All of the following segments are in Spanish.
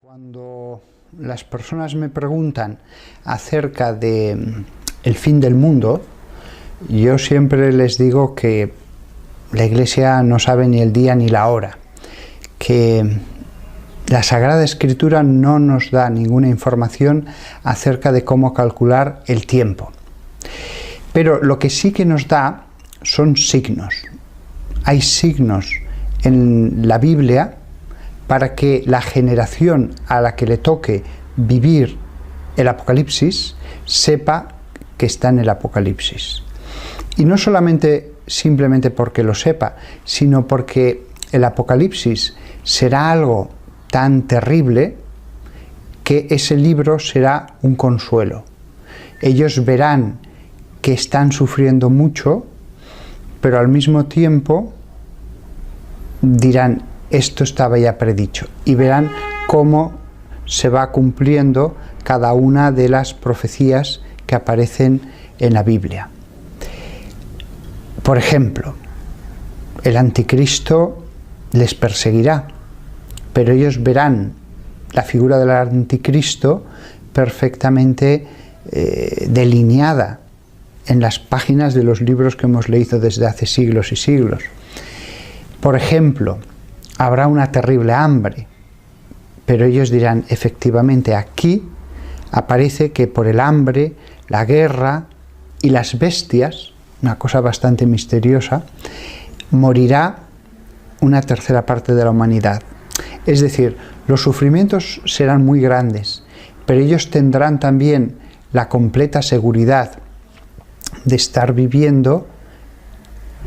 Cuando las personas me preguntan acerca de el fin del mundo, yo siempre les digo que la Iglesia no sabe ni el día ni la hora, que la Sagrada Escritura no nos da ninguna información acerca de cómo calcular el tiempo. Pero lo que sí que nos da son signos. Hay signos en la Biblia para que la generación a la que le toque vivir el Apocalipsis sepa que está en el Apocalipsis. Y no solamente simplemente porque lo sepa, sino porque el Apocalipsis será algo tan terrible que ese libro será un consuelo. Ellos verán que están sufriendo mucho, pero al mismo tiempo dirán: esto estaba ya predicho, y verán cómo se va cumpliendo cada una de las profecías que aparecen en la Biblia. Por ejemplo, el anticristo les perseguirá, pero ellos verán la figura del anticristo perfectamente delineada en las páginas de los libros que hemos leído desde hace siglos y siglos. Por ejemplo, habrá una terrible hambre, pero ellos dirán: efectivamente, aquí aparece que por el hambre, la guerra y las bestias, una cosa bastante misteriosa, morirá una tercera parte de la humanidad. Es decir, los sufrimientos serán muy grandes, pero ellos tendrán también la completa seguridad de estar viviendo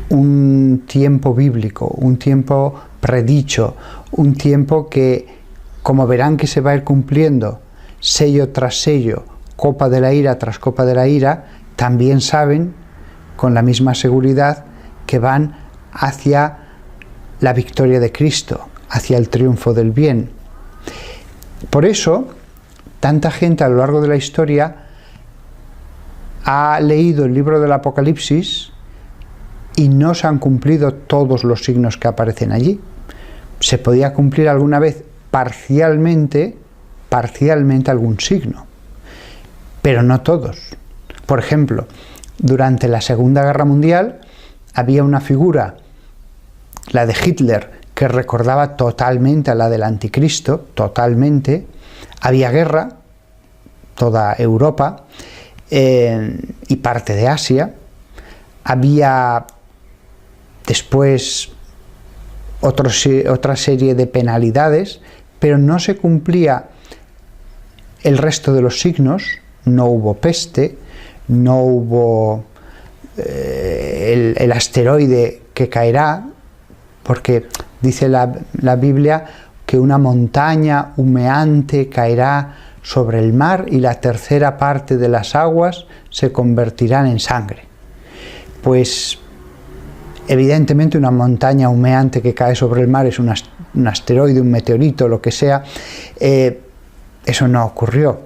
un tiempo bíblico, un tiempo predicho, un tiempo que, como verán que se va a ir cumpliendo sello tras sello, copa de la ira tras copa de la ira, también saben con la misma seguridad que van hacia la victoria de Cristo, hacia el triunfo del bien. Por eso, tanta gente a lo largo de la historia ha leído el libro del Apocalipsis y no se han cumplido todos los signos que aparecen allí. Se podía cumplir alguna vez parcialmente algún signo, pero no todos. Por ejemplo, durante la Segunda Guerra Mundial había una figura, la de Hitler, que recordaba totalmente a la del anticristo, totalmente. Había guerra, toda Europa y parte de Asia. Había después otra serie de penalidades, pero no se cumplía el resto de los signos. No hubo peste, no hubo el asteroide que caerá, porque dice la Biblia que una montaña humeante caerá sobre el mar y la tercera parte de las aguas se convertirán en sangre. Pues evidentemente una montaña humeante que cae sobre el mar es un asteroide, un meteorito, lo que sea. Eso no ocurrió.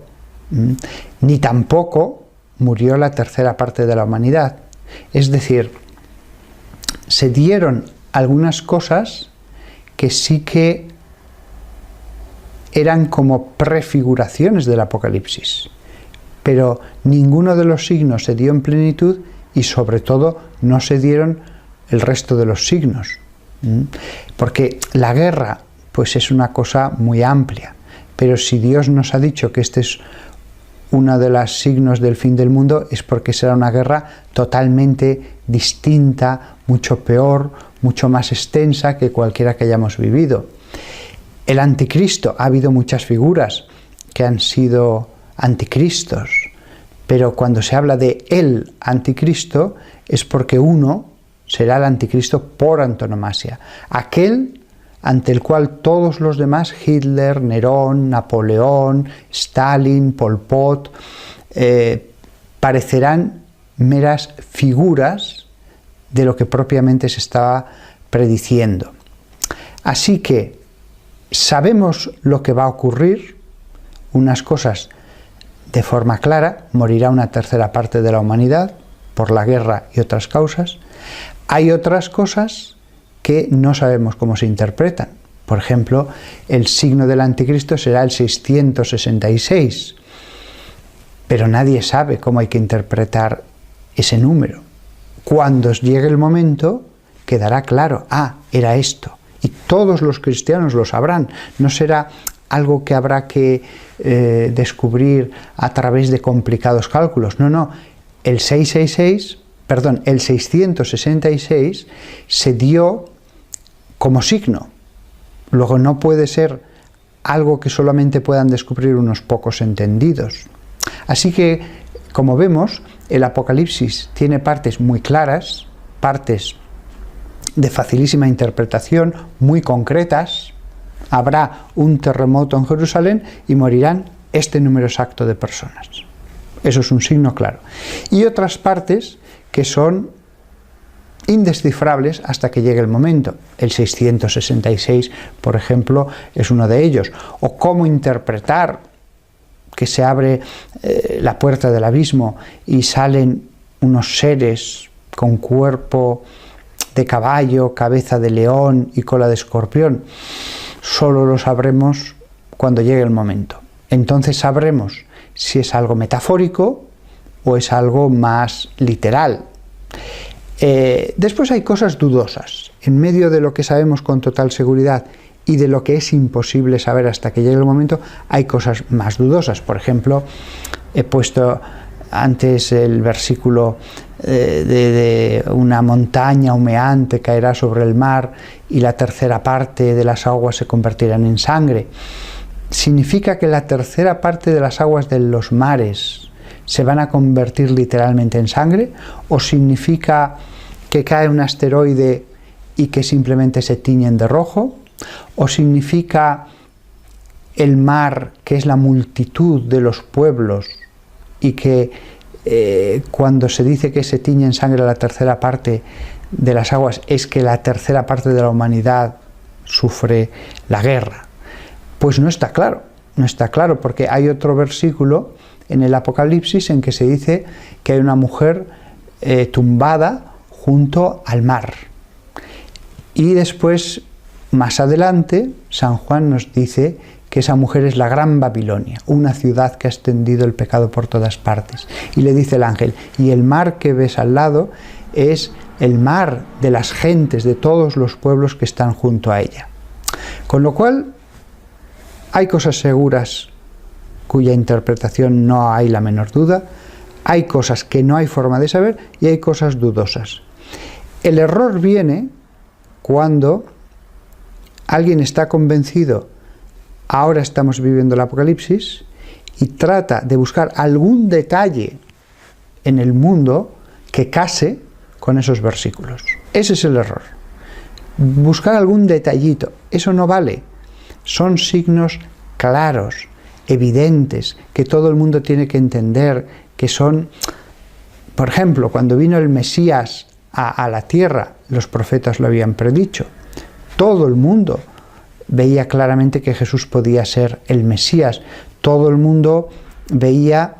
Ni tampoco murió la tercera parte de la humanidad. Es decir, se dieron algunas cosas que sí que eran como prefiguraciones del Apocalipsis, pero ninguno de los signos se dio en plenitud y sobre todo no se dieron el resto de los signos, porque la guerra pues es una cosa muy amplia, pero si Dios nos ha dicho que este es uno de los signos del fin del mundo, es porque será una guerra totalmente distinta, mucho peor, mucho más extensa que cualquiera que hayamos vivido. El anticristo, ha habido muchas figuras que han sido anticristos, pero cuando se habla de el anticristo es porque uno será el anticristo por antonomasia, aquel ante el cual todos los demás, Hitler, Nerón, Napoleón, Stalin, Pol Pot, parecerán meras figuras de lo que propiamente se estaba prediciendo. Así que sabemos lo que va a ocurrir, unas cosas de forma clara: morirá una tercera parte de la humanidad por la guerra y otras causas. Hay otras cosas que no sabemos cómo se interpretan. Por ejemplo, el signo del anticristo será el 666, pero nadie sabe cómo hay que interpretar ese número. Cuando llegue el momento, quedará claro, era esto. Y todos los cristianos lo sabrán. No será algo que habrá que descubrir a través de complicados cálculos. No, el 666 se dio como signo. Luego no puede ser algo que solamente puedan descubrir unos pocos entendidos. Así que, como vemos, el Apocalipsis tiene partes muy claras, partes de facilísima interpretación, muy concretas. Habrá un terremoto en Jerusalén y morirán este número exacto de personas. Eso es un signo claro. Y otras partes que son indescifrables hasta que llegue el momento. El 666, por ejemplo, es uno de ellos. O cómo interpretar que se abre la puerta del abismo y salen unos seres con cuerpo de caballo, cabeza de león y cola de escorpión. Solo lo sabremos cuando llegue el momento. Entonces sabremos si es algo metafórico o es algo más literal. Después hay cosas dudosas. En medio de lo que sabemos con total seguridad y de lo que es imposible saber hasta que llegue el momento, hay cosas más dudosas. Por ejemplo, he puesto antes el versículo de una montaña humeante caerá sobre el mar y la tercera parte de las aguas se convertirán en sangre. ¿Significa que la tercera parte de las aguas de los mares se van a convertir literalmente en sangre? ¿O significa que cae un asteroide y que simplemente se tiñen de rojo? ¿O significa el mar, que es la multitud de los pueblos, y que cuando se dice que se tiñe en sangre la tercera parte de las aguas, es que la tercera parte de la humanidad sufre la guerra? Pues no está claro, porque hay otro versículo en el Apocalipsis en que se dice que hay una mujer tumbada junto al mar. Y después, más adelante, San Juan nos dice que esa mujer es la Gran Babilonia, una ciudad que ha extendido el pecado por todas partes. Y le dice el ángel, y el mar que ves al lado es el mar de las gentes, de todos los pueblos que están junto a ella. Con lo cual, hay cosas seguras cuya interpretación no hay la menor duda, hay cosas que no hay forma de saber y hay cosas dudosas. El error viene cuando alguien está convencido, ahora estamos viviendo el Apocalipsis, y trata de buscar algún detalle en el mundo que case con esos versículos. Ese es el error. Buscar algún detallito, eso no vale. Son signos claros, evidentes, que todo el mundo tiene que entender, que son, por ejemplo, cuando vino el Mesías a la tierra, los profetas lo habían predicho. Todo el mundo veía claramente que Jesús podía ser el Mesías. Todo el mundo veía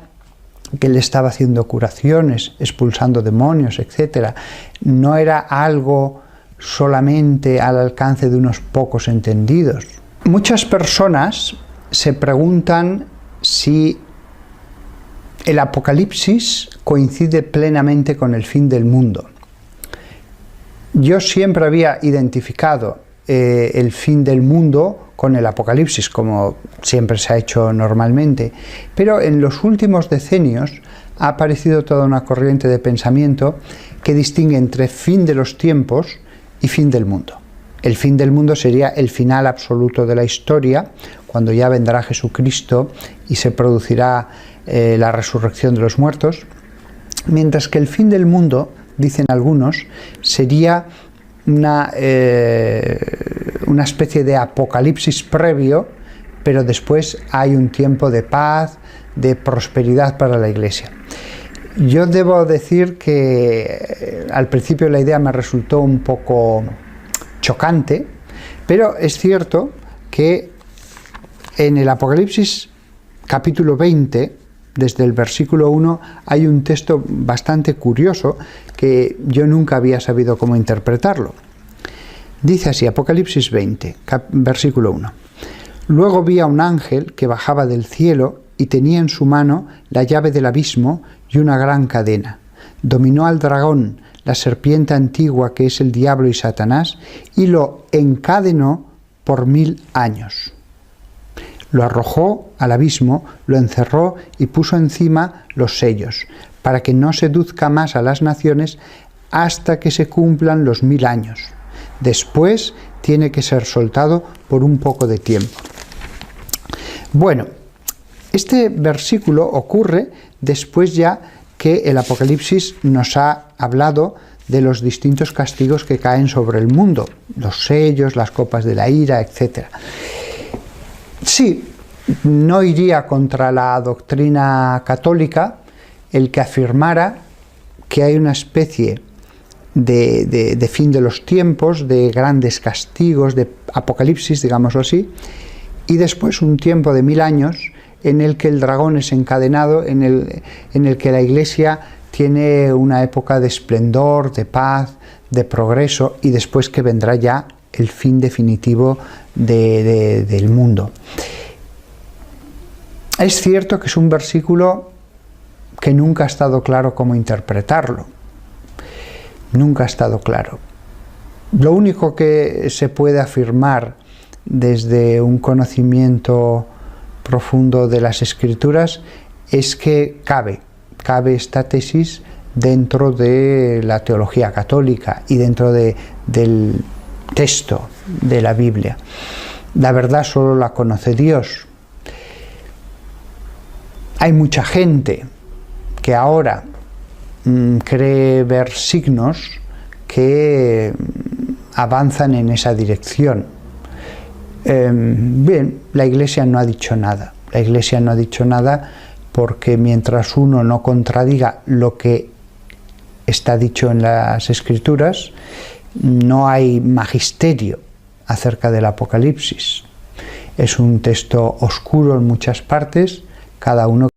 que él estaba haciendo curaciones, expulsando demonios, etc. No era algo solamente al alcance de unos pocos entendidos. Muchas personas se preguntan si el Apocalipsis coincide plenamente con el fin del mundo. Yo siempre había identificado el fin del mundo con el Apocalipsis, como siempre se ha hecho normalmente, pero en los últimos decenios ha aparecido toda una corriente de pensamiento que distingue entre fin de los tiempos y fin del mundo. El fin del mundo sería el final absoluto de la historia, cuando ya vendrá Jesucristo y se producirá la resurrección de los muertos, mientras que el fin del mundo, dicen algunos, sería una especie de apocalipsis previo, pero después hay un tiempo de paz, de prosperidad para la Iglesia. Yo debo decir que al principio la idea me resultó un poco chocante, pero es cierto que en el Apocalipsis capítulo 20, desde el versículo 1, hay un texto bastante curioso que yo nunca había sabido cómo interpretarlo. Dice así, Apocalipsis 20, versículo 1. Luego vi a un ángel que bajaba del cielo y tenía en su mano la llave del abismo y una gran cadena. Dominó al dragón, la serpiente antigua que es el diablo y Satanás, y lo encadenó por 1000 años. Lo arrojó al abismo, lo encerró y puso encima los sellos, para que no seduzca más a las naciones hasta que se cumplan los 1000 años. Después tiene que ser soltado por un poco de tiempo. Bueno, este versículo ocurre después ya que el Apocalipsis nos ha hablado de los distintos castigos que caen sobre el mundo, los sellos, las copas de la ira, etc. Sí, no iría contra la doctrina católica el que afirmara que hay una especie de fin de los tiempos, de grandes castigos, de apocalipsis, digámoslo así, y después un tiempo de 1000 años en el que el dragón es encadenado, en el que la Iglesia tiene una época de esplendor, de paz, de progreso, y después que vendrá ya el fin definitivo del mundo. Es cierto que es un versículo que nunca ha estado claro cómo interpretarlo. Nunca ha estado claro. Lo único que se puede afirmar desde un conocimiento profundo de las Escrituras es que cabe esta tesis dentro de la teología católica y dentro del texto de la Biblia. La verdad solo la conoce Dios. Hay mucha gente que ahora cree ver signos que avanzan en esa dirección. Bien, la Iglesia no ha dicho nada. La Iglesia no ha dicho nada porque mientras uno no contradiga lo que está dicho en las Escrituras, no hay magisterio acerca del Apocalipsis. Es un texto oscuro en muchas partes, cada uno